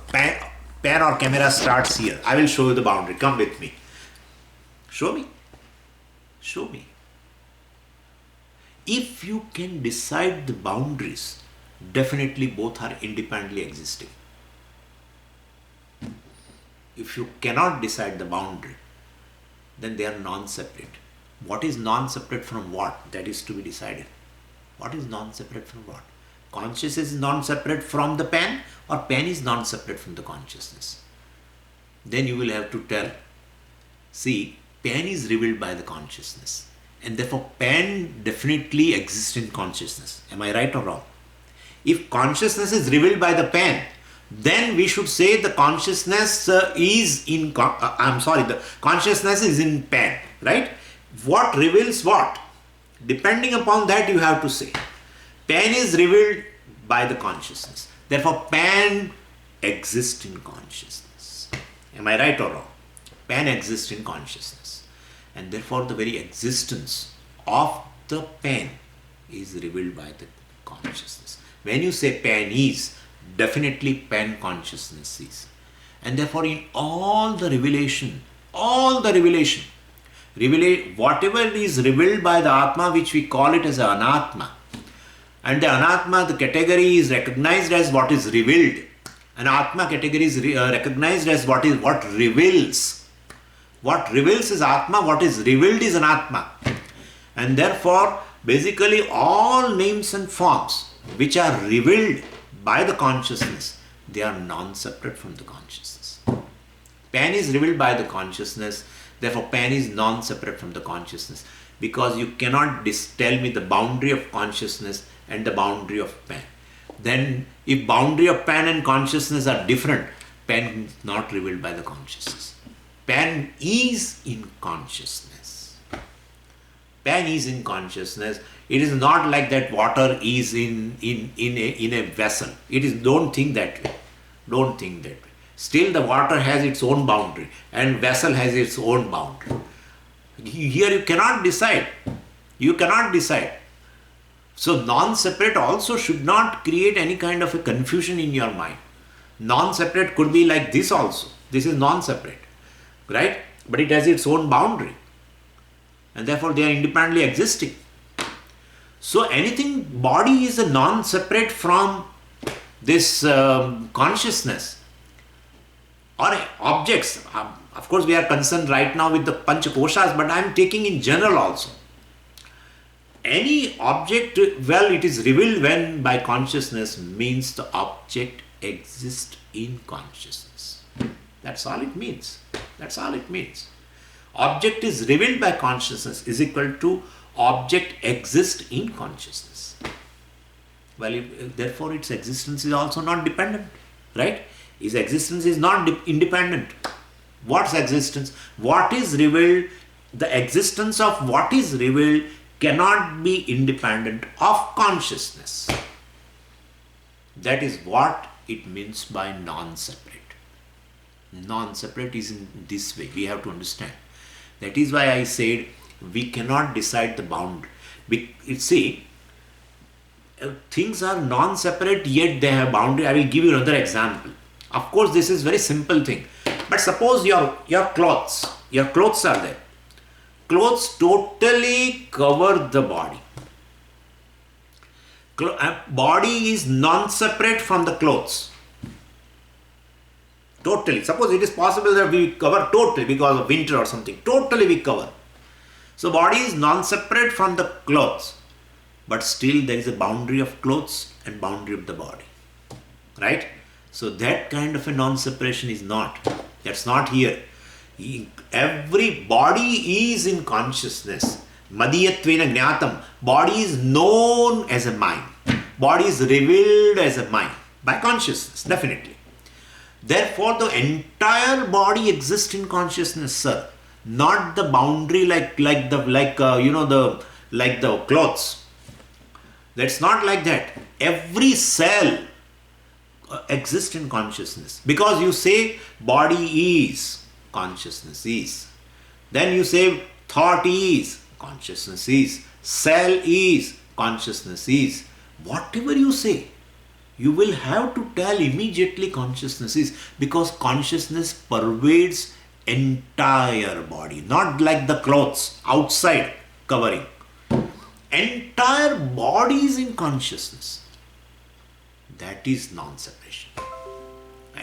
pen, pen or camera starts here. I will show you the boundary. Come with me. Show me. Show me. If you can decide the boundaries, definitely both are independently existing. If you cannot decide the boundary, then they are non-separate. What is non-separate from what? That is to be decided. What is non-separate from what? Consciousness is non-separate from the pen, or pen is non-separate from the consciousness? Then you will have to tell. See, pen is revealed by the consciousness, and therefore pen definitely exists in consciousness. Am I right or wrong? If consciousness is revealed by the pen, then we should say the consciousness the consciousness is in pen, right? What reveals what? Depending upon that, you have to say pen is revealed by the consciousness. Therefore, pen exists in consciousness. Am I right or wrong? Pen exists in consciousness, and therefore the very existence of the pen is revealed by the consciousness. When you say pen is, definitely pen consciousness is. And therefore in all the revelation, whatever is revealed by the Atma, which we call it as an Anatma, and the Anatma, the category is recognized as what is revealed. An Atma category is recognized as what reveals. What reveals is Atma, what is revealed is Anatma. And therefore, basically all names and forms which are revealed by the consciousness, they are non-separate from the consciousness. Pen is revealed by the consciousness, therefore pen is non-separate from the consciousness, because you cannot tell me the boundary of consciousness and the boundary of pen. Then if boundary of pen and consciousness are different, pen is not revealed by the consciousness. Pen is in consciousness. Pen is in consciousness. It is not like that water is in a vessel. It is, don't think that way. Don't think that way. Still the water has its own boundary and vessel has its own boundary. Here you cannot decide. You cannot decide. So non-separate also should not create any kind of a confusion in your mind. Non-separate could be like this also. This is non-separate, right? But it has its own boundary. And therefore they are independently existing. So anything, body is a non-separate from this consciousness or objects. Of course we are concerned right now with the Panchakoshas, but I am taking in general also. Any object, well, it is revealed when by consciousness, means the object exists in consciousness. That's all it means. That's all it means. Object is revealed by consciousness is equal to object exists in consciousness. Well, therefore its existence is also not dependent, right? Its existence is not independent. What's existence? What is revealed, the existence of what is revealed cannot be independent of consciousness. That is what it means by non-separate. Non-separate is in this way. We have to understand. That is why I said we cannot decide the boundary. See, things are non-separate yet they have boundary. I will give you another example. Of course, this is very simple thing. But suppose your clothes are there. Clothes totally cover the body. Body is non-separate from the clothes. Totally. Suppose it is possible that we cover totally because of winter or something. Totally we cover. So body is non-separate from the clothes. But still there is a boundary of clothes and boundary of the body. Right? So that kind of a non-separation is not. That's not here. Every body is in consciousness. Madiyatvena jnatam. Body is known as a mind. Body is revealed as a mind. By consciousness, definitely. Therefore, the entire body exists in consciousness, sir. Not the boundary like the clothes. That's not like that. Every cell exists in consciousness. Because you say body is, consciousness is. Then you say thought is, consciousness is. Cell is, consciousness is. Whatever you say, you will have to tell immediately consciousness is, because consciousness pervades entire body, not like the clothes outside covering. Entire body is in consciousness. That is non-separation.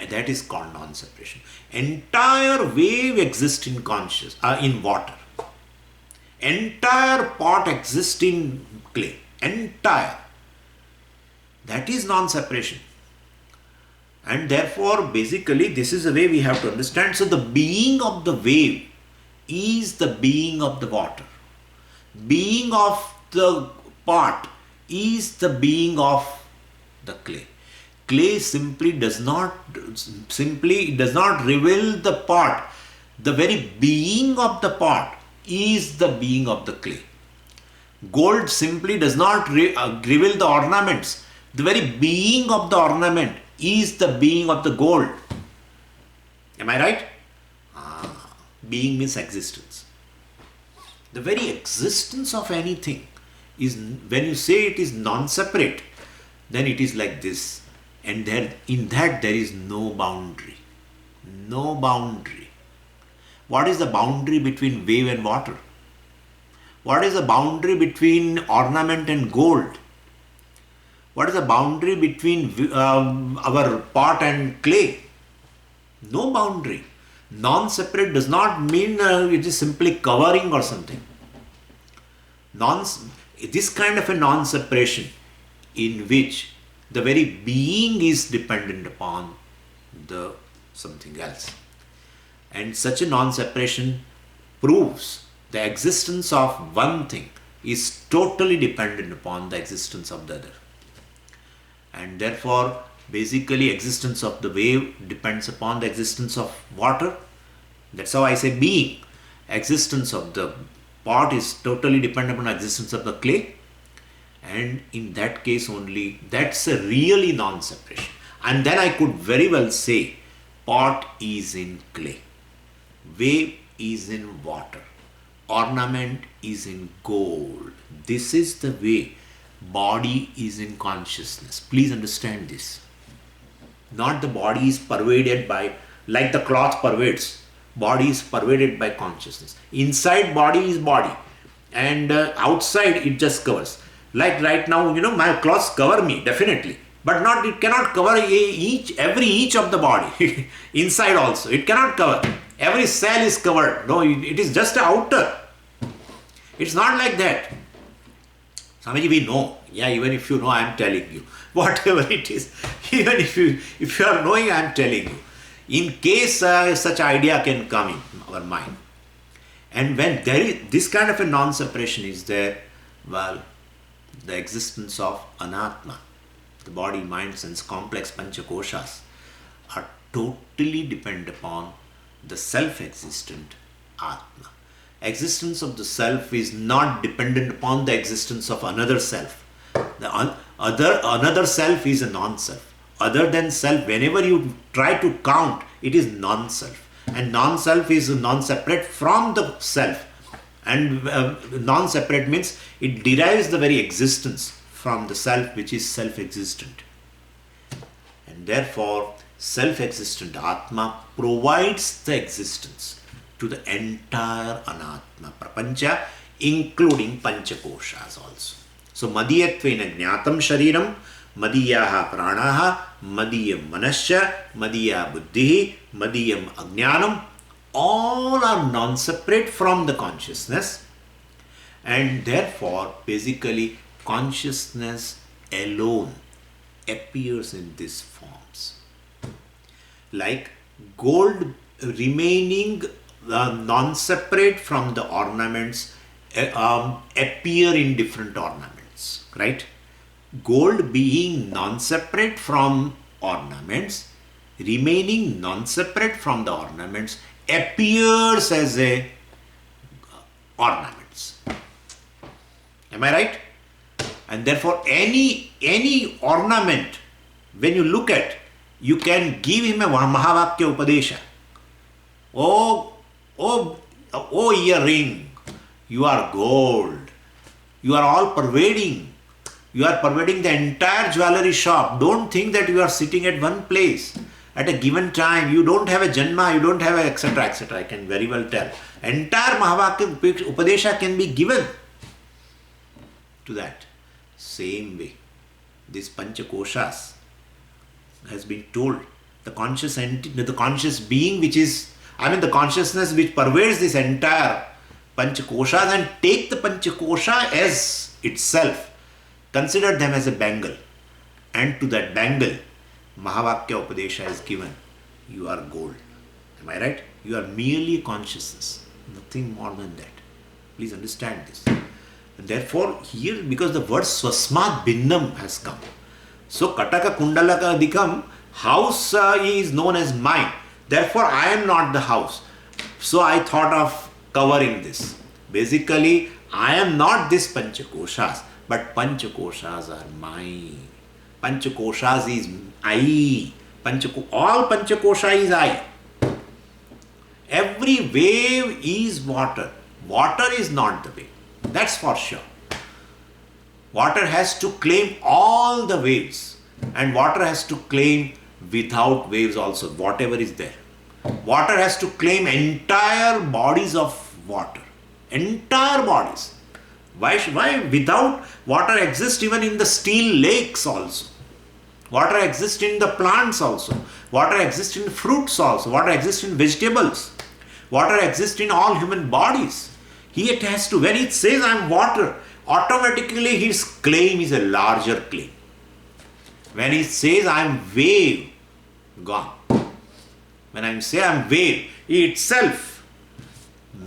That is called non-separation. Entire wave exists in in water. Entire pot exists in clay. Entire. That is non-separation. And therefore, basically, this is the way we have to understand. So, the being of the wave is the being of the water. Being of the pot is the being of the clay. Clay simply does not reveal the pot. The very being of the pot is the being of the clay. Gold simply does not reveal the ornaments. The very being of the ornament is the being of the gold. Am I right? Being means existence. The very existence of anything is, when you say it is non-separate, then it is like this. And in that there is no boundary. No boundary. What is the boundary between wave and water? What is the boundary between ornament and gold? What is the boundary between our pot and clay? No boundary. Non-separate does not mean it is simply covering or something. This kind of a non-separation in which the very being is dependent upon the something else. And such a non-separation proves the existence of one thing is totally dependent upon the existence of the other. And therefore, basically, existence of the wave depends upon the existence of water. That's how I say being. Existence of the pot is totally dependent upon the existence of the clay. And in that case only, that's a really non-separation. And then I could very well say, pot is in clay, wave is in water, ornament is in gold. This is the way body is in consciousness. Please understand this. Not the body is pervaded by, like the cloth pervades. Body is pervaded by consciousness. Inside body is body, and outside it just covers. Like right now, my clothes cover me, definitely. But it cannot cover each of the body. Inside also, it cannot cover. Every cell is covered. No, it is just an outer. It's not like that. Swamiji, we know. Yeah, even if you know, I am telling you. Whatever it is, even if you are knowing, I am telling you. In case such idea can come in our mind. And when there is this kind of a non-separation is there, well, the existence of anatma, the body, mind, sense complex panchakoshas, are totally dependent upon the self-existent atma. Existence of the self is not dependent upon the existence of another self. Another self is a non-self. Other than self, whenever you try to count, it is non-self. And non-self is non-separate from the self. And non-separate means it derives the very existence from the self, which is self-existent. And therefore, self-existent Atma provides the existence to the entire Anatma Prapancha, including Panchakoshas also. So, Madiyatvena Jnatam Shariram, Madiyaha Pranaha, Madiyam Manasya, Madiya Buddhi, Madiyam Ajnanam, all are non-separate from the consciousness, and therefore basically consciousness alone appears in these forms. Like gold remaining non-separate from the ornaments appear in different ornaments, right? Gold being non-separate from ornaments, remaining non-separate from the ornaments, appears as a ornaments. Am I right? And therefore any ornament, when you look at, you can give him a Mahavakya Upadesha. Oh earring, you are gold. You are all pervading. You are pervading the entire jewelry shop. Don't think that you are sitting at one place at a given time. You don't have a Janma, you don't have a etc. etc. I can very well tell. Entire Mahavakya Upadesha can be given to that. Same way, this Panchakoshas has been told. The conscious entity, the conscious being which is, the consciousness which pervades this entire Panchakoshas, and take the Panchakosha as itself. Consider them as a bangle, and to that bangle, Mahavakya Upadesha is given. You are gold. Am I right? You are merely consciousness, nothing more than that. Please understand this. And therefore, here, because the word Swasmat Bhinnam has come, so Kataka Kundalaka Dikam, house is known as mine. Therefore, I am not the house. So I thought of covering this. Basically, I am not this Panchakoshas, but Panchakoshas are mine. Panchakoshas is I. All Panchakosha is I. Every wave is water. Water is not the wave. That's for sure. Water has to claim all the waves, and water has to claim without waves also, whatever is there. Water has to claim entire bodies of water. Entire bodies. Why? Without water exists even in the steel lakes also. Water exists in the plants also. Water exists in fruits also. Water exists in vegetables. Water exists in all human bodies. It has to, when it says I am water, automatically his claim is a larger claim. When it says I am wave, gone. When I say I am wave, it itself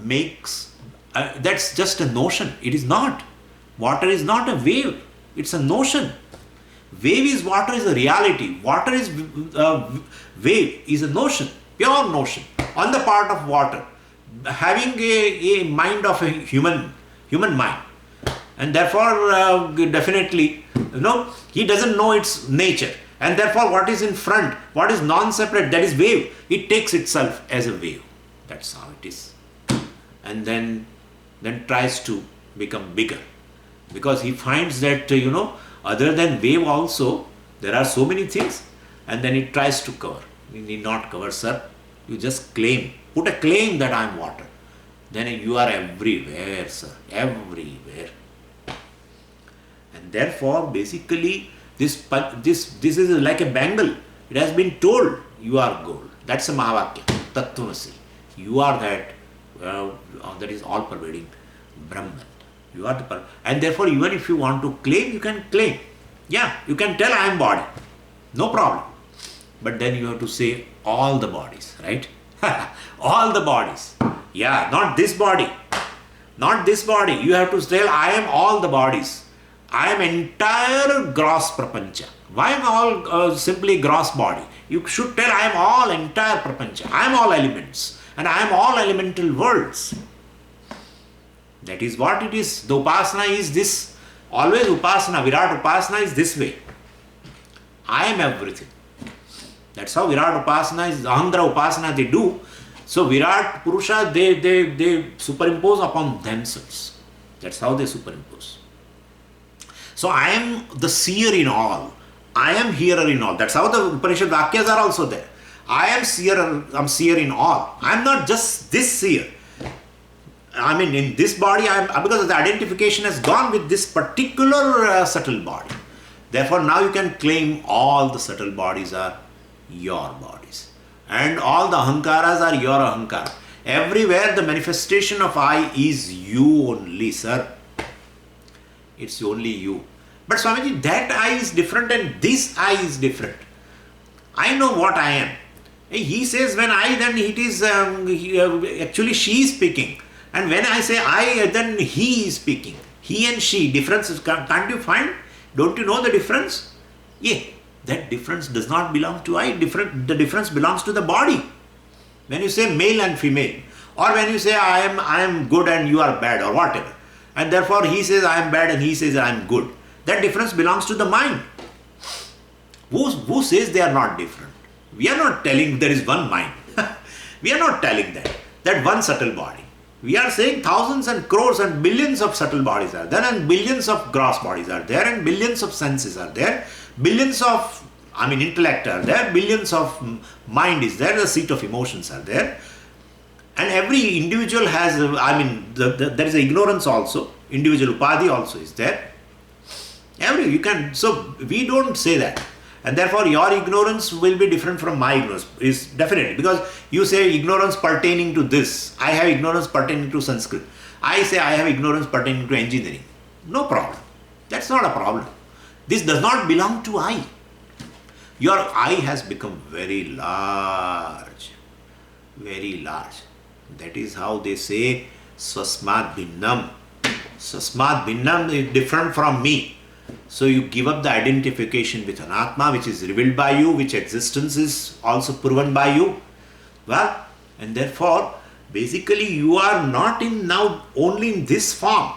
makes, that's just a notion. It is not. Water is not a wave. It's a notion. Wave is water is a reality. Water is wave is a notion, pure notion on the part of water, having a mind of a human mind, and therefore definitely he doesn't know its nature, and therefore what is in front, what is non-separate, that is wave. It takes itself as a wave. That's how it is, and then tries to become bigger, because he finds that other than wave also there are so many things, and then it tries to cover. You need not cover, sir. You just claim. Put a claim that I am water. Then you are everywhere, sir. Everywhere. And therefore, basically, this is like a bangle. It has been told, you are gold. That's a Mahavakya. Tattvabodha. You are that is all pervading Brahman. You are the and therefore, even if you want to claim, you can claim. Yeah, you can tell I am body. No problem. But then you have to say all the bodies, right? All the bodies. Yeah, not this body. Not this body. You have to tell I am all the bodies. I am entire gross prapancha. Why am I all simply gross body? You should tell I am all entire prapancha. I am all elements. And I am all elemental worlds. That is what it is. The upasana is this. Always upasana, Virat upasana is this way. I am everything. That's how Virat upasana is, Ahandra upasana they do. So Virat Purusha, they superimpose upon themselves. That's how they superimpose. So I am the seer in all. I am hearer in all. That's how the Upanishad Vakyas are also there. I am seer in all. I am not just this seer. In this body, because the identification has gone with this particular subtle body. Therefore, now you can claim all the subtle bodies are your bodies. And all the ahankaras are your ahankara. Everywhere the manifestation of I is you only, sir. It's only you. But Swamiji, that I is different and this I is different. I know what I am. He says when I, then it is, actually she is speaking. And when I say I, then he is speaking. He and she, differences, can't you find? Don't you know the difference? Yeah, that difference does not belong to I. The difference belongs to the body. When you say male and female, or when you say I am good and you are bad, or whatever, and therefore he says I am bad and he says I am good, that difference belongs to the mind. Who says they are not different? We are not telling there is one mind. We are not telling that one subtle body. We are saying thousands and crores and billions of subtle bodies are there, and billions of gross bodies are there, and billions of senses are there, billions of, intellect are there, billions of mind is there, the seat of emotions are there. And every individual has, there is ignorance also, individual upadhi also is there. So we don't say that. And therefore your ignorance will be different from my ignorance, is definitely, because you say ignorance pertaining to this, I have ignorance pertaining to Sanskrit, I say I have ignorance pertaining to engineering. No problem. That's not a problem. This does not belong to I. Your I has become very large. Very large. That is how they say Swasmat Bhinnam. Swasmat Bhinnam is different from me. So you give up the identification with Anatma, which is revealed by you, which existence is also proven by you. Well, and therefore, basically you are not in now only in this form.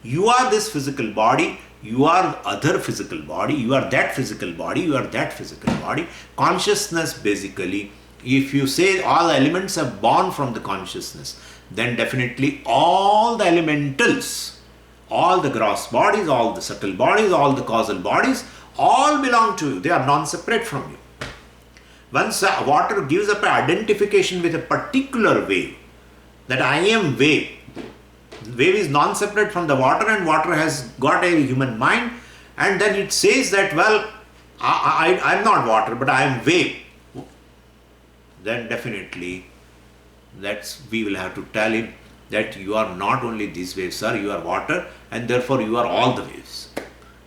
You are this physical body, you are other physical body, you are that physical body, you are that physical body. Consciousness, basically, if you say all the elements are born from the consciousness, then definitely all the elementals, all the gross bodies, all the subtle bodies, all the causal bodies, all belong to you. They are non-separate from you. Once water gives up an identification with a particular wave, that I am wave. Wave is non-separate from the water, and water has got a human mind, and then it says that, well, I'm not water, but I am wave. Then definitely we will have to tell him that you are not only these waves, sir, you are water, and therefore you are all the waves.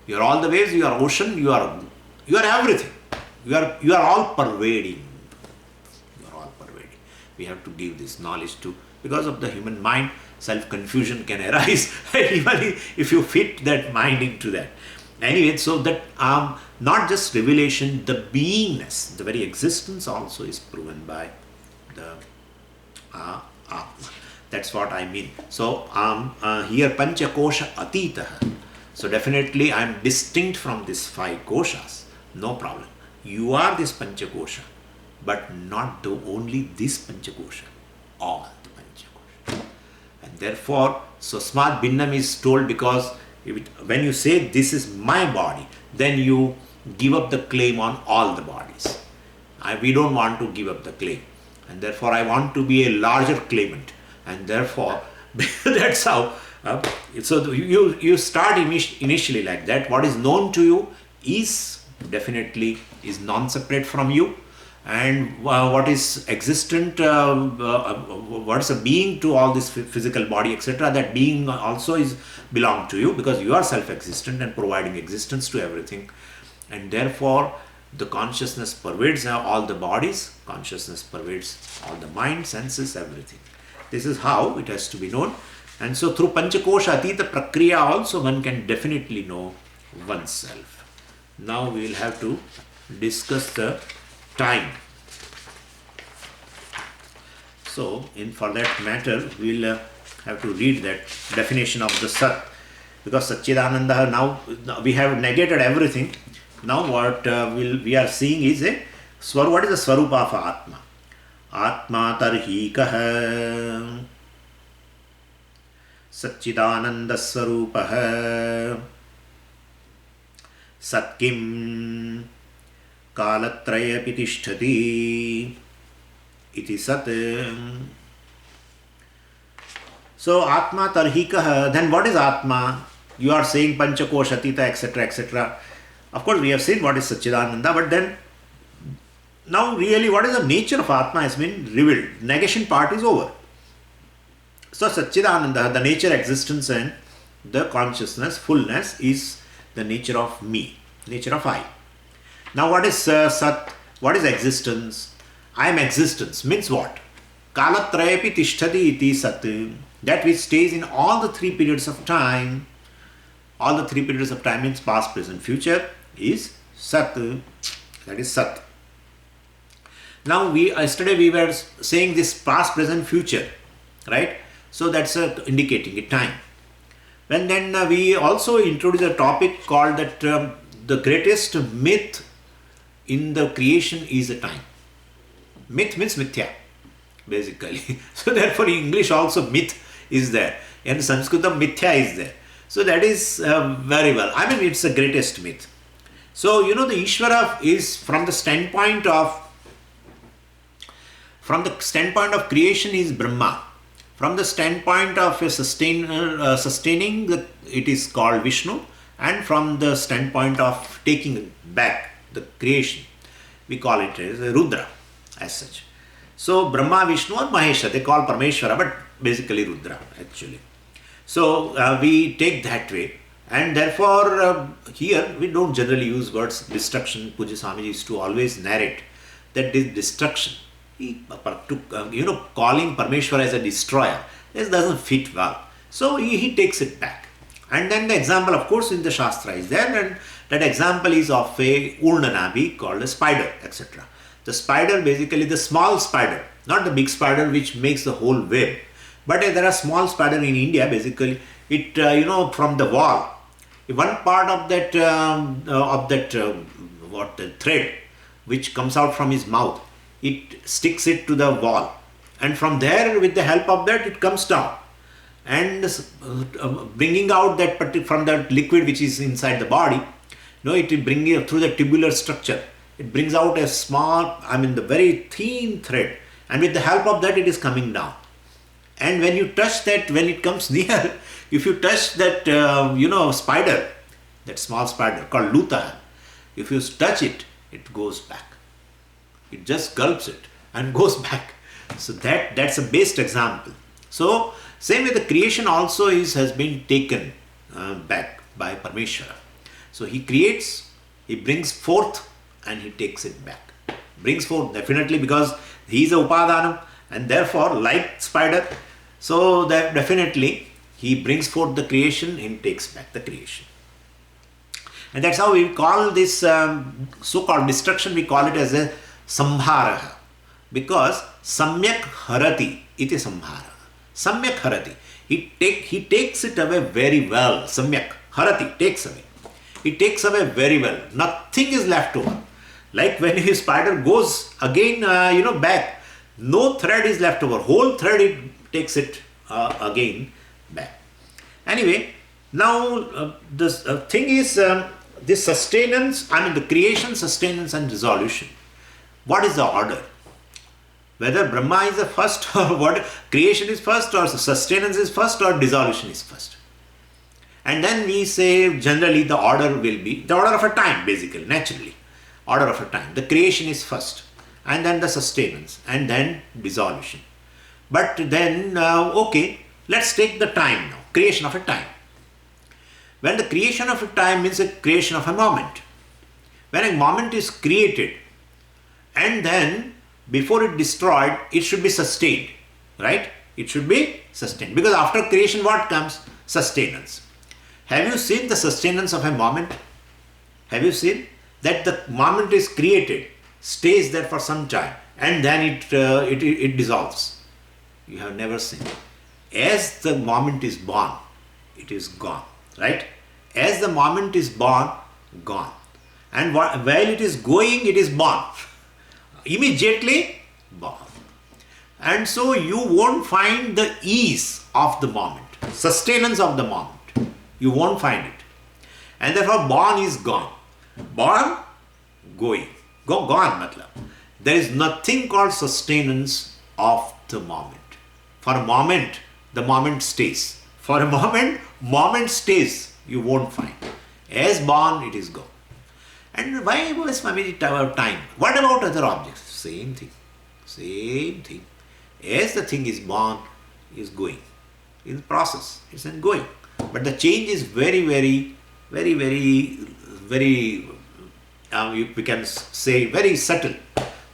You are all the waves, you are ocean, you are everything. You are all pervading. You are all pervading. We have to give this knowledge to, because of the human mind, self-confusion can arise, even if you fit that mind into that. Anyway, so that not just revelation, the beingness, the very existence also is proven by the Atma. That's what I mean. So here Pancha Kosha Atitaha. So definitely I am distinct from these 5 koshas. No problem. You are this Pancha Kosha, but not only this Pancha Kosha, all the Pancha Kosha. And therefore, Swasmat Bhinnam is told because when you say this is my body, then you give up the claim on all the bodies. We don't want to give up the claim. And therefore I want to be a larger claimant. And therefore, that's how. So you start initially like that. What is known to you is definitely is non-separate from you, and what is existent, what is a being to all this physical body, etc. That being also is belong to you, because you are self-existent and providing existence to everything, and therefore the consciousness pervades all the bodies. Consciousness pervades all the mind, senses, everything. This is how it has to be known. And so through Panchakosha Atita Prakriya also one can definitely know oneself. Now we will have to discuss the time. So for that matter we will have to read that definition of the Sat, because Satchidananda, now we have negated everything. Now what we are seeing is what is the Swarupa of Atma? Atma tarhikaha Satchidananda Swarupaha Satkim Kalatrayapi Tishtati Iti Sat. So Atma tarhikaha, then what is Atma? You are saying Panchakosha Atita, etc., etc. Of course we have seen what is Satchidananda, but then now really what is the nature of Atma has been revealed. Negation part is over. So Satchidananda, the nature, existence and the consciousness, fullness is the nature of me, nature of I. Now what is Sat? What is existence? I am existence means what? Kalatrayapi tishtati iti Sat. That which stays in all the 3 periods of time. All the 3 periods of time means past, present, future is Sat. That is Sat. Now yesterday we were saying this past, present, future, right? So that's indicating a time. And then we also introduced a topic called that the greatest myth in the creation is a time. Myth means mithya. basically. So therefore in English also myth is there, and Sanskritam mithya is there. So that is very well. I mean, it's the greatest myth. So the Ishvara is from the standpoint of creation is Brahma. From the standpoint of a sustaining, it is called Vishnu, and from the standpoint of taking back the creation, we call it as Rudra as such. So Brahma, Vishnu or Mahesha, they call Parameshwara, but basically Rudra actually. So we take that way, and therefore here we don't generally use words destruction. Puja Swamiji used to always narrate that this destruction, calling Parameshwara as a destroyer, this doesn't fit well. So he takes it back. And then the example, of course, in the Shastra is there, and that example is of a Urnanabi called a spider, etc. The spider, basically the small spider, not the big spider which makes the whole web, but there are small spider in India. Basically, it from the wall, one part of that the thread which comes out from his mouth, it sticks it to the wall, and from there, with the help of that, it comes down, and bringing out that from that liquid which is inside the body. It will bring it through the tubular structure. It brings out a small, the very thin thread, and with the help of that, it is coming down. And when you touch that, when it comes near, if you touch that, spider, that small spider called Luta, if you touch it, it goes back. It just gulps it and goes back. So that's a best example. So same way the creation also has been taken back by Parameshwara. So he creates, he brings forth, and he takes it back. Brings forth definitely because he is a Upadhanam, and therefore like spider, so that definitely he brings forth the creation and takes back the creation. And that's how we call this so-called destruction, we call it as a Sambharaha, because Samyak Harati iti Sambhara. Samyak Harati. He takes it away very well. Samyak Harati, takes away. He takes away very well. Nothing is left over. Like when his spider goes again, back, no thread is left over. Whole thread, it takes it again back. Anyway, now this thing is this sustenance, the creation, sustenance and dissolution. What is the order? Whether Brahma is the first, or what creation is first, or sustenance is first, or dissolution is first. And then we say generally the order will be the order of a time, basically, naturally. Order of a time. The creation is first, and then the sustenance, and then dissolution. But then, okay, let's take the time now. Creation of a time. When the creation of a time means the creation of a moment. When a moment is created, and then before it destroyed, it should be sustained, right? It should be sustained. Because after creation, what comes? Sustenance. Have you seen the sustenance of a moment? Have you seen that the moment is created, stays there for some time, and then it dissolves? You have never seen. As the moment is born, it is gone, right? As the moment is born, gone. And while it is going, it is born. Immediately born. And so you won't find the ease of the moment, sustenance of the moment. You won't find it. And therefore born is gone. Born, going. Gone, matlab. There is nothing called sustenance of the moment. For a moment, the moment stays. For a moment stays. You won't find. As born, it is gone. And why was Swamiji about time? What about other objects? Same thing. Same thing. As the thing is born, is going. In process, it's going. But the change is very, we can say very subtle.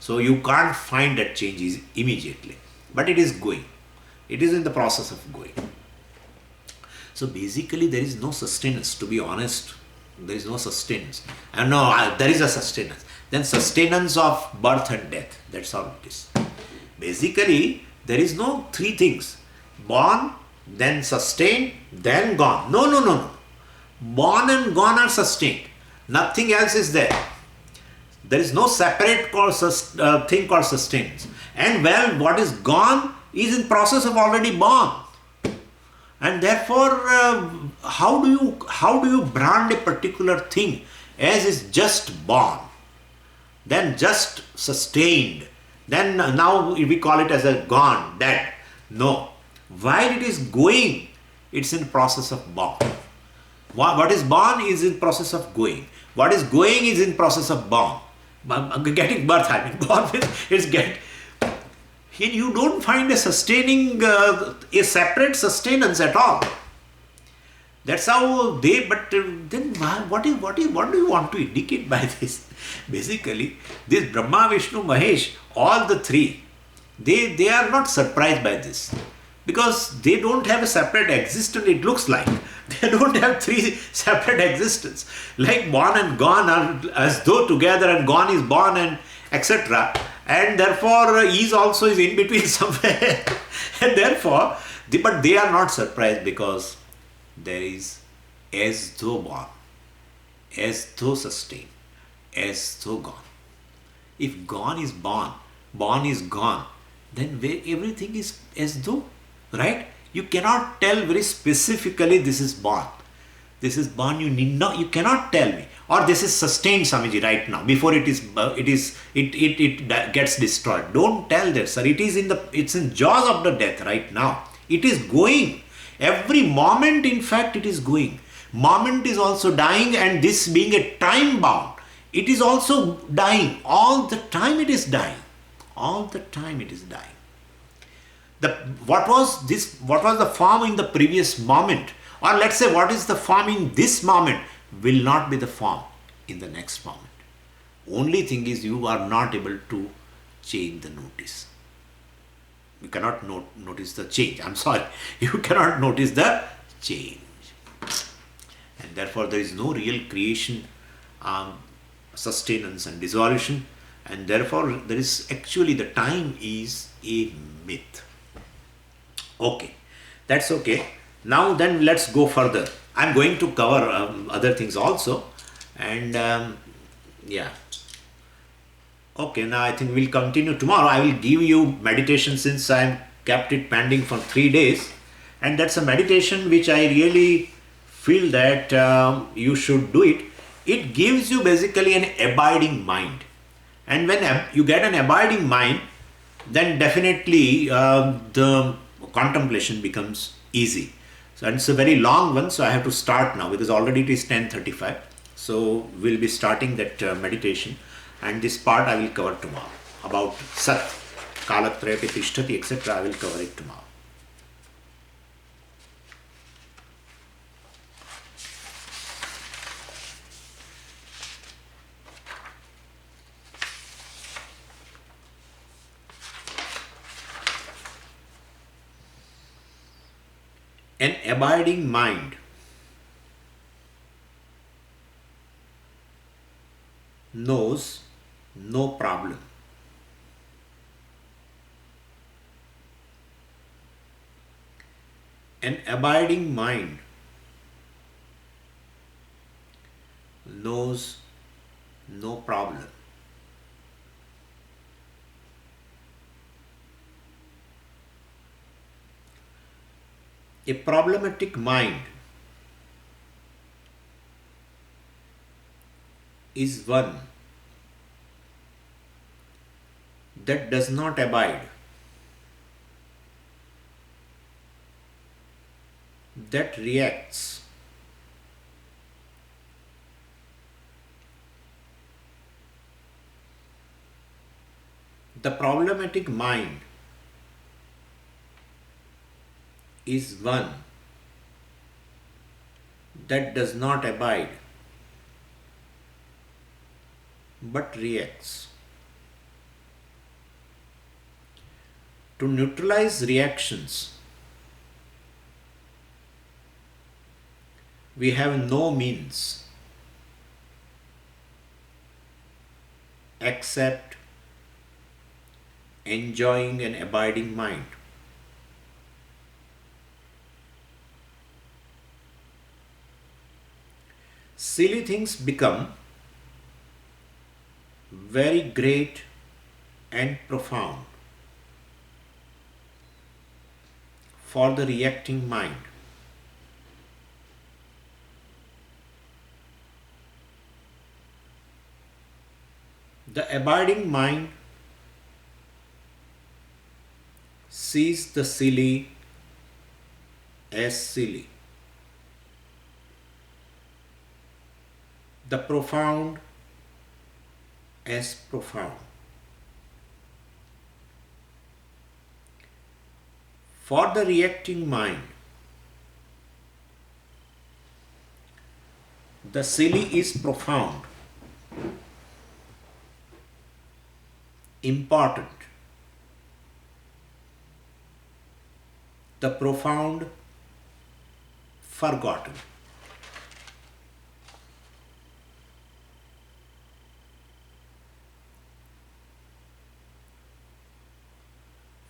So you can't find that change immediately. But it is going. It is in the process of going. So basically there is no sustenance, to be honest. There is no sustenance. And no, there is a sustenance. Then sustenance of birth and death. That's all it is. Basically, there is no three things. Born, then sustained, then gone. No. Born and gone are sustained. Nothing else is there. There is no separate thing called sustenance. And well, what is gone is in process of already born. And therefore, how do you brand a particular thing as is just born, then just sustained, then now we call it as a gone, dead? No. While it is going, it's in process of born. What is born is in process of going. What is going is in process of born. Getting birth, I mean, born is get. You don't find a sustaining, a separate sustenance at all. That's how they. But then, what do you want to indicate by this? Basically, this Brahma, Vishnu, Mahesh, all the three, they are not surprised by this, because they don't have a separate existence. It looks like they don't have three separate existence. Like born and gone are as though together, and gone is born, and etc. And therefore, is also is in between somewhere. And therefore, but they are not surprised, because there is as though born, as though sustained, as though gone. If gone is born is gone, then everything is as though, right? You cannot tell very specifically this is born. This is born. You cannot tell me. Or this is sustained, Swamiji, right now, before it gets destroyed. Don't tell that, sir. It's in jaws of the death right now. It is going. Every moment, in fact, it is going. Moment is also dying, and this being a time bound, it is also dying. All the time it is dying. All the time it is dying. What was the form in the previous moment? Or let's say, what is the form in this moment will not be the form in the next moment. Only thing is, you are not able to change the notice. You cannot notice the change. I'm sorry. You cannot notice the change. And therefore, there is no real creation, sustenance and dissolution. And therefore, there is actually, the time is a myth. Okay. That's okay. Now then, let's go further. I'm going to cover other things also. And yeah. Okay, now I think we'll continue tomorrow. I will give you meditation, since I kept it pending for 3 days. And that's a meditation which I really feel that you should do it. It gives you basically an abiding mind. And when you get an abiding mind, then definitely the contemplation becomes easy. So, and it's a very long one, so I have to start now, because already it is 10:35. So we'll be starting that meditation, and this part I will cover tomorrow. About Sat, Kalatrayate Tishtati, etc. I will cover it tomorrow. An abiding mind knows no problem. An abiding mind knows no problem. A problematic mind is one that does not abide, that reacts. The problematic mind is one that does not abide but reacts. To neutralize reactions, we have no means except enjoying an abiding mind. Silly things become very great and profound for the reacting mind. The abiding mind sees the silly as silly, the profound as profound. For the reacting mind, the silly is profound, important, the profound, forgotten.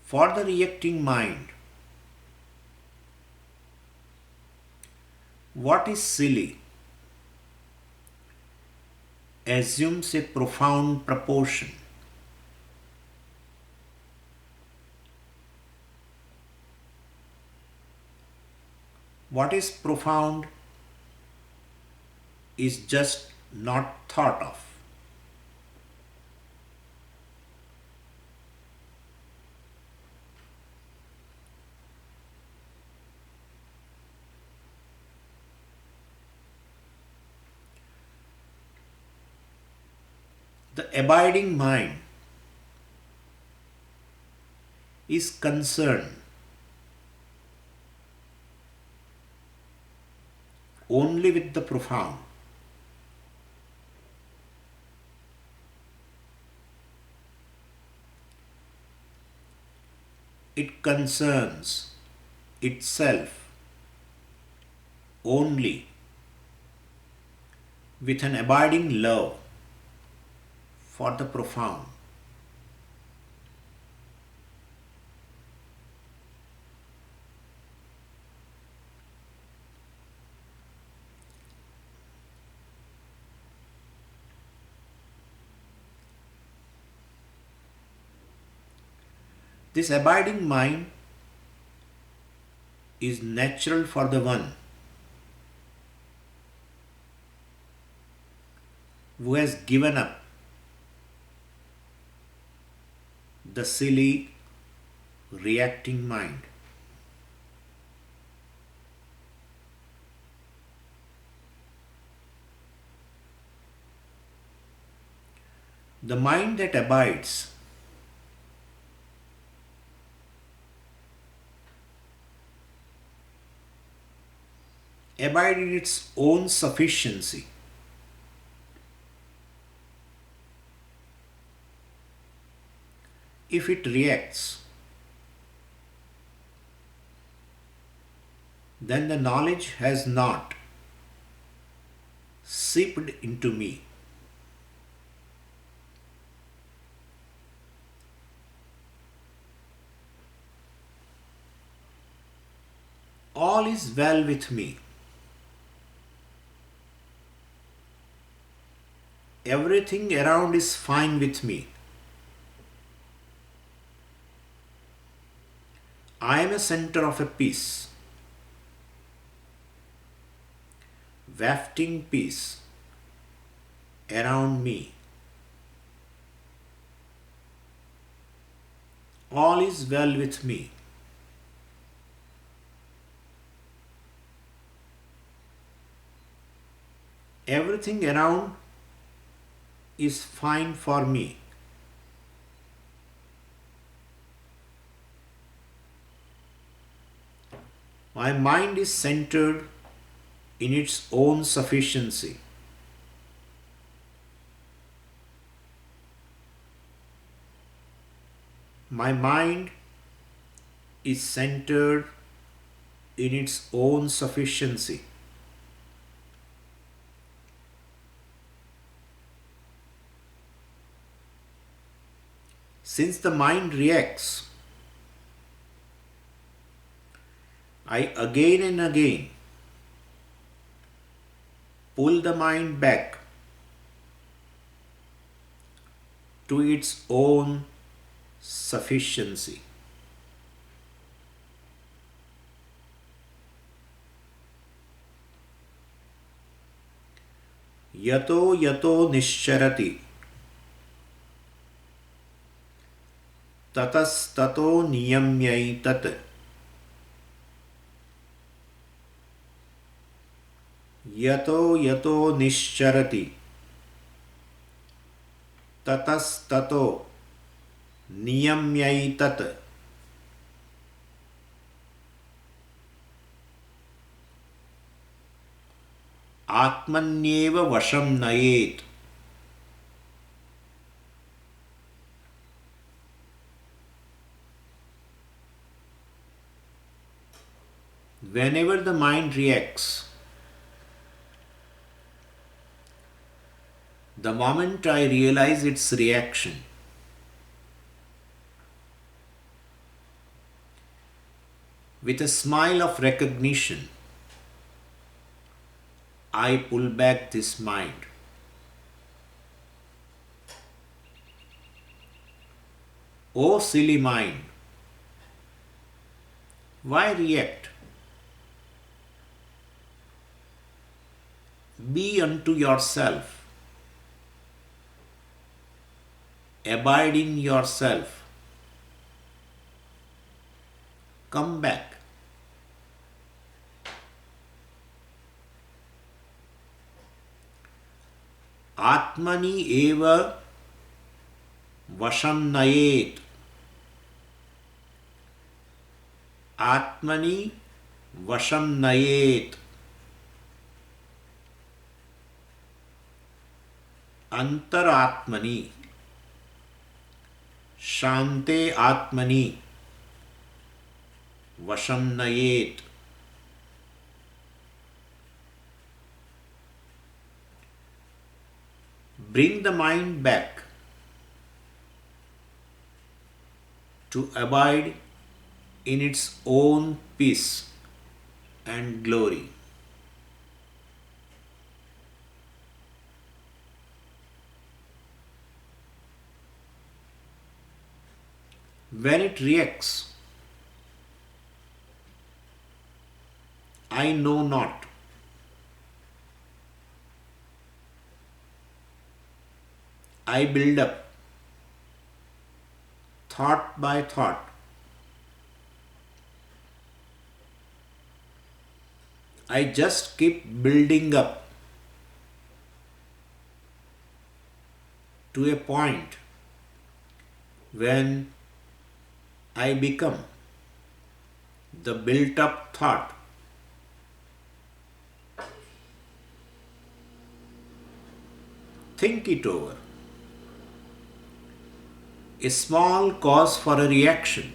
For the reacting mind, what is silly assumes a profound proportion. What is profound is just not thought of. The abiding mind is concerned only with the profound. It concerns itself only with an abiding love for the profound. This abiding mind is natural for the one who has given up the silly reacting mind. The mind that abides in its own sufficiency. If it reacts, then the knowledge has not seeped into me. All is well with me. Everything around is fine with me. I am a center of a peace, wafting peace around me. All is well with me. Everything around is fine for me. My mind is centered in its own sufficiency. My mind is centered in its own sufficiency. Since the mind reacts, I again and again pull the mind back to its own sufficiency. यतो यतो निश्चरति ततस्ततो नियम्यैतत् यतो यतो निश्चरति ततस्ततो नियम्यैतत् आत्मन्येव वशं नयेत्. Whenever the mind reacts, the moment I realize its reaction, with a smile of recognition, I pull back this mind. O silly mind, why react? Be unto yourself. Abide in yourself. Come back. Atmani eva vasham nayet. Atmani vasham nayet. Antaratmani. Shante atmani vasham nayet. Bring the mind back to abide in its own peace and glory. When it reacts, I know not. I build up thought by thought. I just keep building up to a point when I become the built up thought. Think it over. A small cause for a reaction.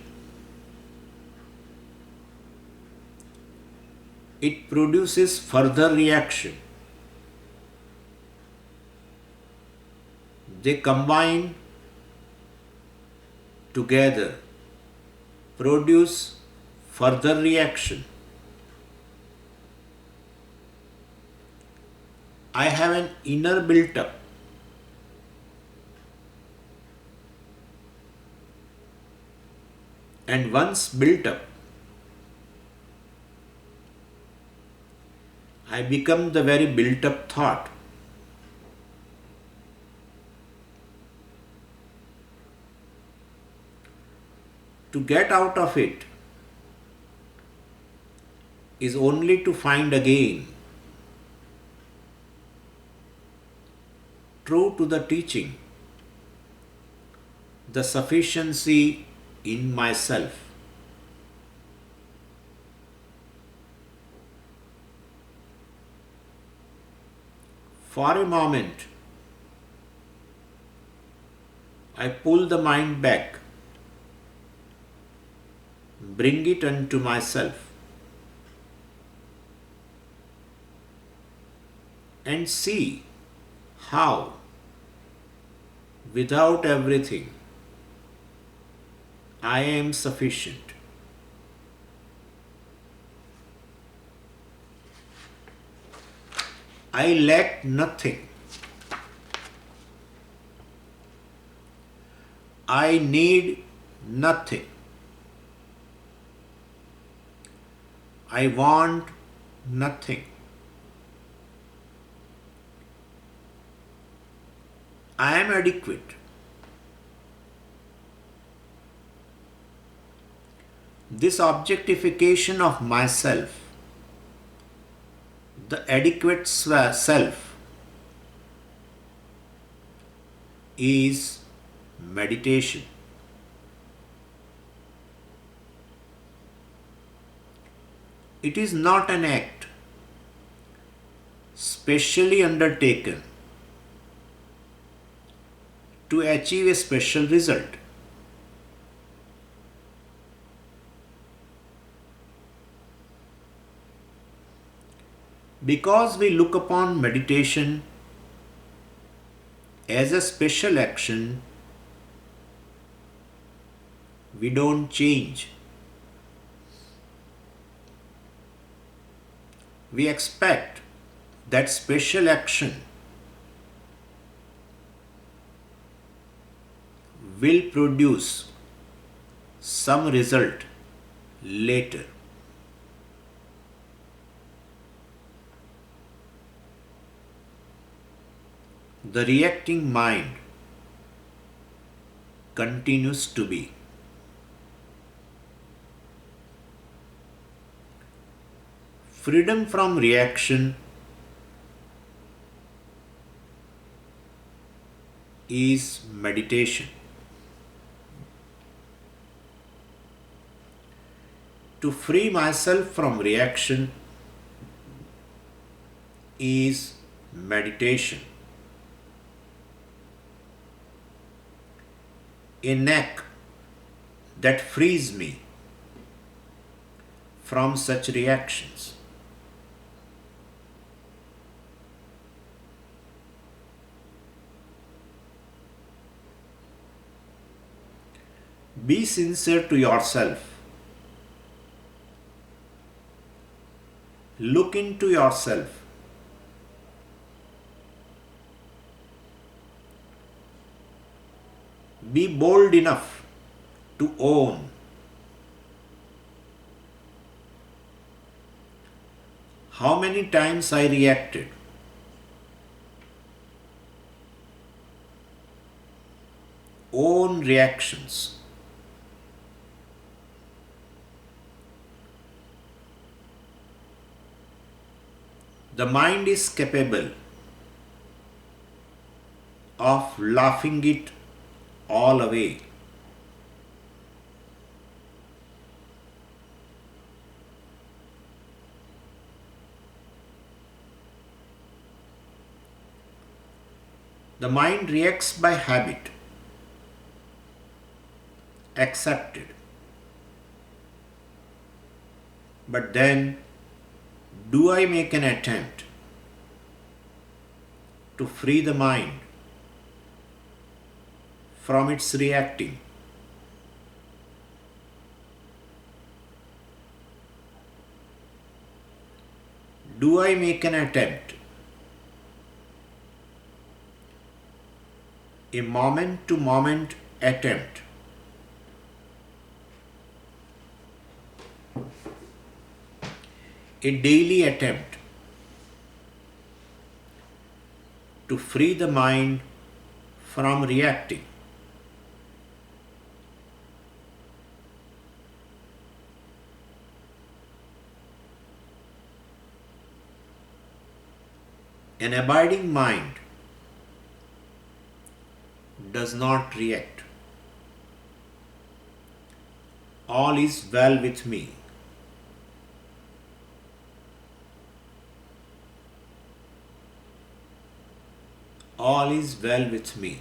It produces further reaction. They combine together, produce further reaction. I have an inner built up. And once built up, I become the very built up thought. To get out of it is only to find again, true to the teaching, the sufficiency in myself. For a moment, I pull the mind back, bring it unto myself, and see how, without everything, I am sufficient. I lack nothing. I need nothing. I want nothing. I am adequate. This objectification of myself, the adequate self, is meditation. It is not an act specially undertaken to achieve a special result. Because we look upon meditation as a special action, we don't change. We expect that special action will produce some result later. The reacting mind continues to be. Freedom from reaction is meditation. To free myself from reaction is meditation. A knack that frees me from such reactions. Be sincere to yourself. Look into yourself. Be bold enough to own how many times I reacted. Own reactions. The mind is capable of laughing it all away. The mind reacts by habit, accepted. But then, do I make an attempt to free the mind from its reacting? Do I make an attempt? A moment to moment attempt a daily attempt to free the mind from reacting. An abiding mind does not react. All is well with me. All is well with me.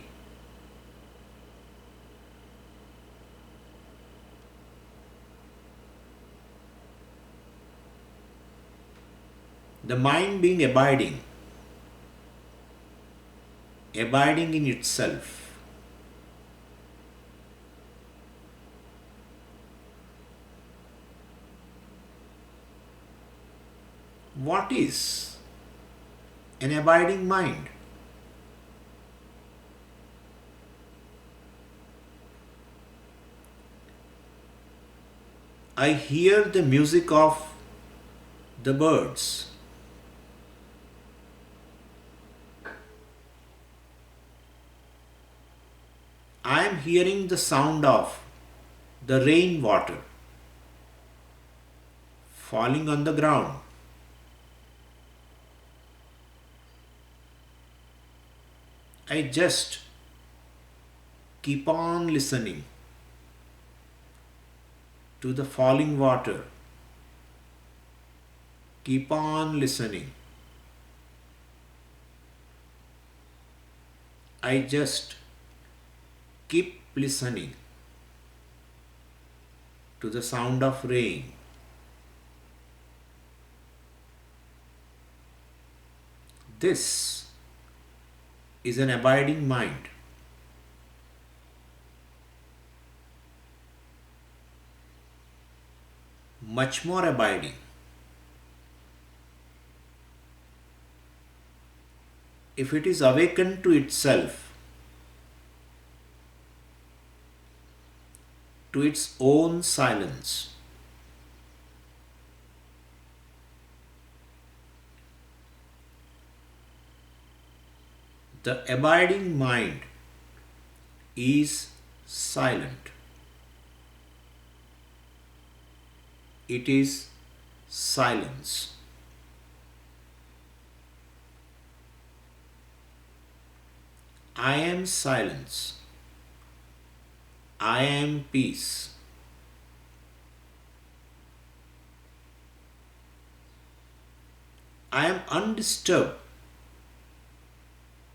The mind being abiding in itself, what is an abiding mind? I hear the music of the birds. hearing the sound of the rainwater falling on the ground. I just keep on listening to the falling water. Keep on listening. I just keep listening to the sound of rain. This is an abiding mind. Much more abiding. If it is awakened to itself, to its own silence, the abiding mind is silent. It is silence. I am silence. I am peace. I am undisturbed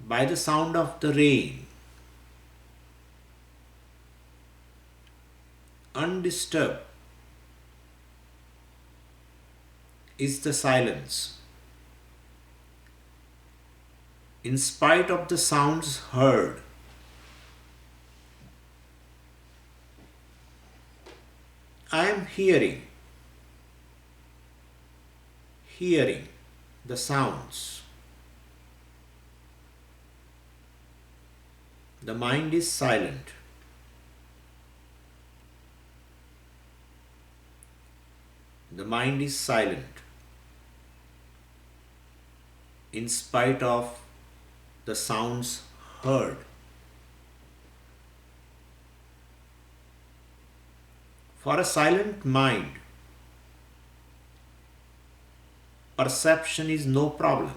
by the sound of the rain. Undisturbed is the silence. In spite of the sounds heard, I am hearing the sounds. The mind is silent. The mind is silent in spite of the sounds heard. For a silent mind, perception is no problem.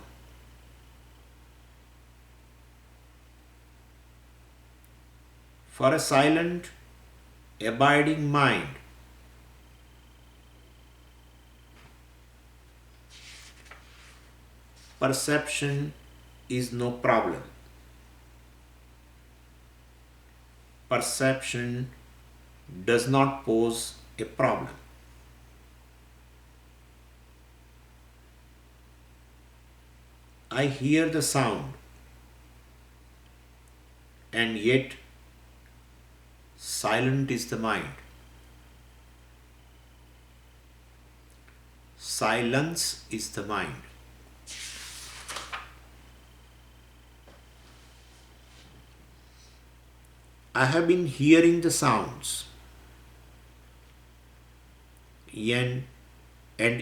For a silent, abiding mind, perception is no problem. Perception does not pose a problem. I hear the sound, and yet silent is the mind. Silence is the mind. I have been hearing the sounds, and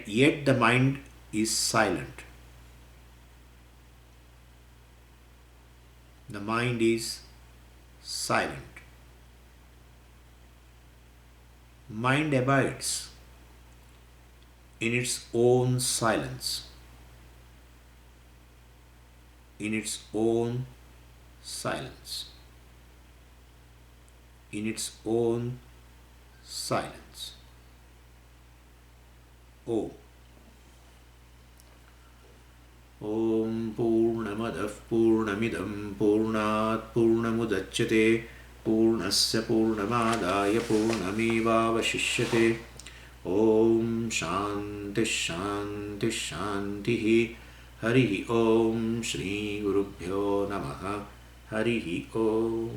yet the mind is silent. The mind is silent. Mind abides in its own silence. In its own silence. In its own silence. Om. Om Purnamadah Purnamidam Purnat Purnamudachyate Purnasya Purnamadaya Purnamevavashishyate. Om Shanti Shanti Shanti. Hari Om Shri Gurubhyo Namaha. Hari Om.